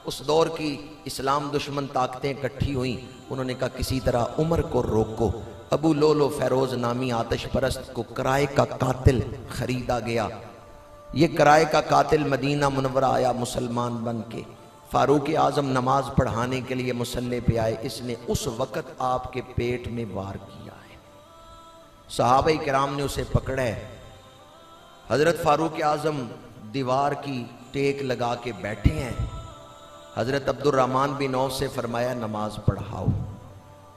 اس دور کی اسلام دشمن طاقتیں اکٹھی ہوئیں، انہوں نے کہا کسی طرح عمر کو روکو۔ ابو لولو فیروز نامی آتش پرست کو کرائے کا قاتل خریدا گیا۔ یہ کرائے کا قاتل مدینہ منورہ آیا مسلمان بن کے، فاروق اعظم نماز پڑھانے کے لیے مصلی پہ آئے، اس نے اس وقت آپ کے پیٹ میں وار کیا ہے۔ صحابہ کرام نے اسے پکڑا ہے۔ حضرت فاروق اعظم دیوار کی ٹیک لگا کے بیٹھے ہیں۔ حضرت عبد الرحمن بن عوف سے فرمایا نماز پڑھاؤ۔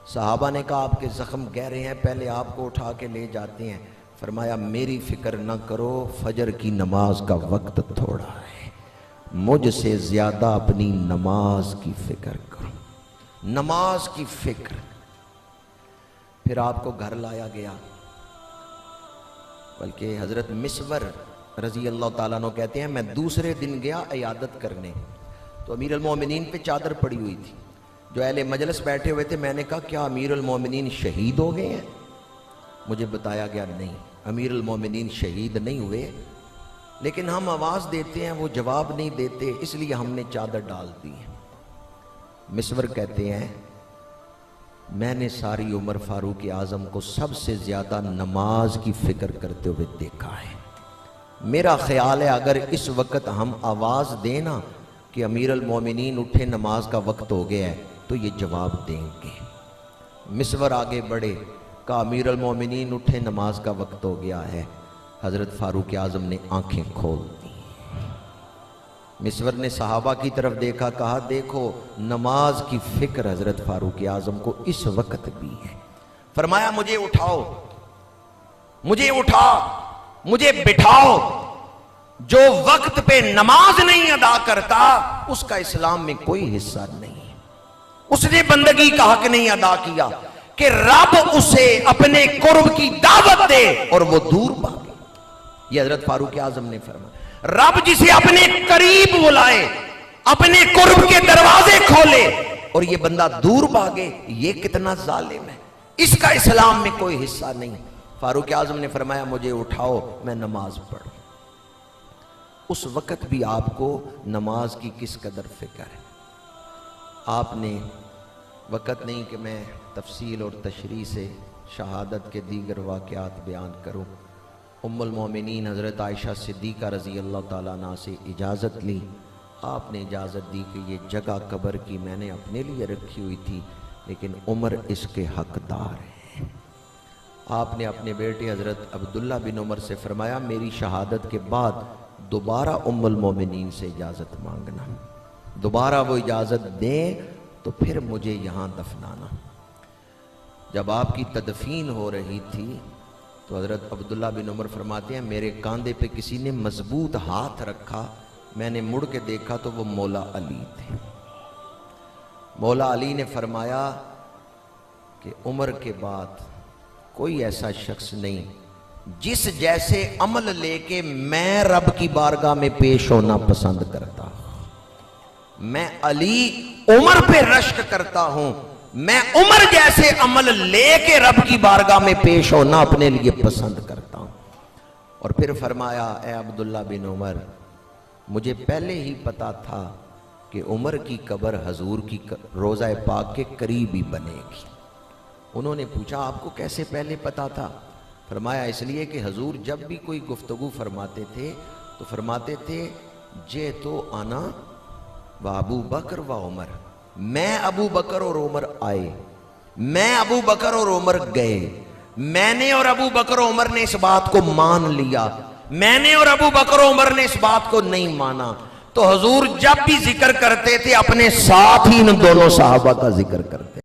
صحابہ نے کہا آپ کے زخم گہرے ہیں، پہلے آپ کو اٹھا کے لے جاتے ہیں۔ فرمایا میری فکر نہ کرو، فجر کی نماز کا وقت تھوڑا ہے، مجھ سے زیادہ اپنی نماز کی فکر کرو، نماز کی فکر۔ پھر آپ کو گھر لایا گیا، بلکہ حضرت مسور رضی اللہ تعالیٰ عنہ کہتے ہیں میں دوسرے دن گیا عیادت کرنے، تو امیر المومنین پہ چادر پڑی ہوئی تھی۔ جو اہل مجلس بیٹھے ہوئے تھے، میں نے کہا کیا امیر المومنین شہید ہو گئے ہیں؟ مجھے بتایا گیا نہیں، امیر المومنین شہید نہیں ہوئے، لیکن ہم آواز دیتے ہیں وہ جواب نہیں دیتے، اس لیے ہم نے چادر ڈال دی ہے۔ مسور کہتے ہیں میں نے ساری عمر فاروق اعظم کو سب سے زیادہ نماز کی فکر کرتے ہوئے دیکھا ہے۔ میرا خیال ہے اگر اس وقت ہم آواز دینا کہ امیر المومنین اٹھے نماز کا وقت ہو گیا ہے تو یہ جواب دیں گے۔ مسور آگے بڑھے، کہا امیر المومنین اٹھے نماز کا وقت ہو گیا ہے۔ حضرت فاروق اعظم نے آنکھیں کھول دی۔ مسور نے صحابہ کی طرف دیکھا، کہا دیکھو نماز کی فکر حضرت فاروق اعظم کو اس وقت بھی ہے۔ فرمایا مجھے اٹھاؤ، مجھے اٹھا، مجھے بٹھاؤ۔ جو وقت پہ نماز نہیں ادا کرتا اس کا اسلام میں کوئی حصہ نہیں، اس نے بندگی کا حق نہیں ادا کیا کہ رب اسے اپنے قرب کی دعوت دے اور وہ دور بھاگے۔ یہ حضرت فاروق اعظم نے فرمایا رب جسے اپنے قریب بلائے، اپنے قرب کے دروازے کھولے اور یہ بندہ دور بھاگے، یہ کتنا ظالم ہے، اس کا اسلام میں کوئی حصہ نہیں۔ فاروق اعظم نے فرمایا مجھے اٹھاؤ، میں نماز پڑھوں۔ اس وقت بھی آپ کو نماز کی کس قدر فکر ہے۔ آپ نے وقت نہیں کہ میں تفصیل اور تشریح سے شہادت کے دیگر واقعات بیان کروں۔ ام المومنین حضرت عائشہ صدیقہ رضی اللہ تعالیٰ عنہ سے اجازت لی، آپ نے اجازت دی کہ یہ جگہ قبر کی میں نے اپنے لیے رکھی ہوئی تھی لیکن عمر اس کے حقدار ہے۔ آپ نے اپنے بیٹے حضرت عبداللہ بن عمر سے فرمایا میری شہادت کے بعد دوبارہ ام المومنین سے اجازت مانگنا، دوبارہ وہ اجازت دیں تو پھر مجھے یہاں دفنانا۔ جب آپ کی تدفین ہو رہی تھی تو حضرت عبداللہ بن عمر فرماتے ہیں میرے کاندھے پہ کسی نے مضبوط ہاتھ رکھا، میں نے مڑ کے دیکھا تو وہ مولا علی تھے۔ مولا علی نے فرمایا کہ عمر کے بعد کوئی ایسا شخص نہیں جس جیسے عمل لے کے میں رب کی بارگاہ میں پیش ہونا پسند کرتا ہوں۔ میں علی عمر پہ رشک کرتا ہوں، میں عمر جیسے عمل لے کے رب کی بارگاہ میں پیش ہونا اپنے لیے پسند کرتا ہوں۔ اور پھر فرمایا اے عبداللہ بن عمر مجھے پہلے ہی پتا تھا کہ عمر کی قبر حضور کی روضہ پاک کے قریب ہی بنے گی۔ انہوں نے پوچھا آپ کو کیسے پہلے پتا تھا؟ فرمایا اس لیے کہ حضور جب بھی کوئی گفتگو فرماتے تھے تو فرماتے تھے جے تو آنا و ابو بکر و عمر، میں ابو بکر اور عمر آئے، میں ابو بکر اور عمر گئے، میں نے اور ابو بکر و عمر نے اس بات کو مان لیا، میں نے اور ابو بکر و عمر نے اس بات کو نہیں مانا۔ تو حضور جب بھی ذکر کرتے تھے اپنے ساتھ ہی ان دونوں صحابہ کا ذکر کرتے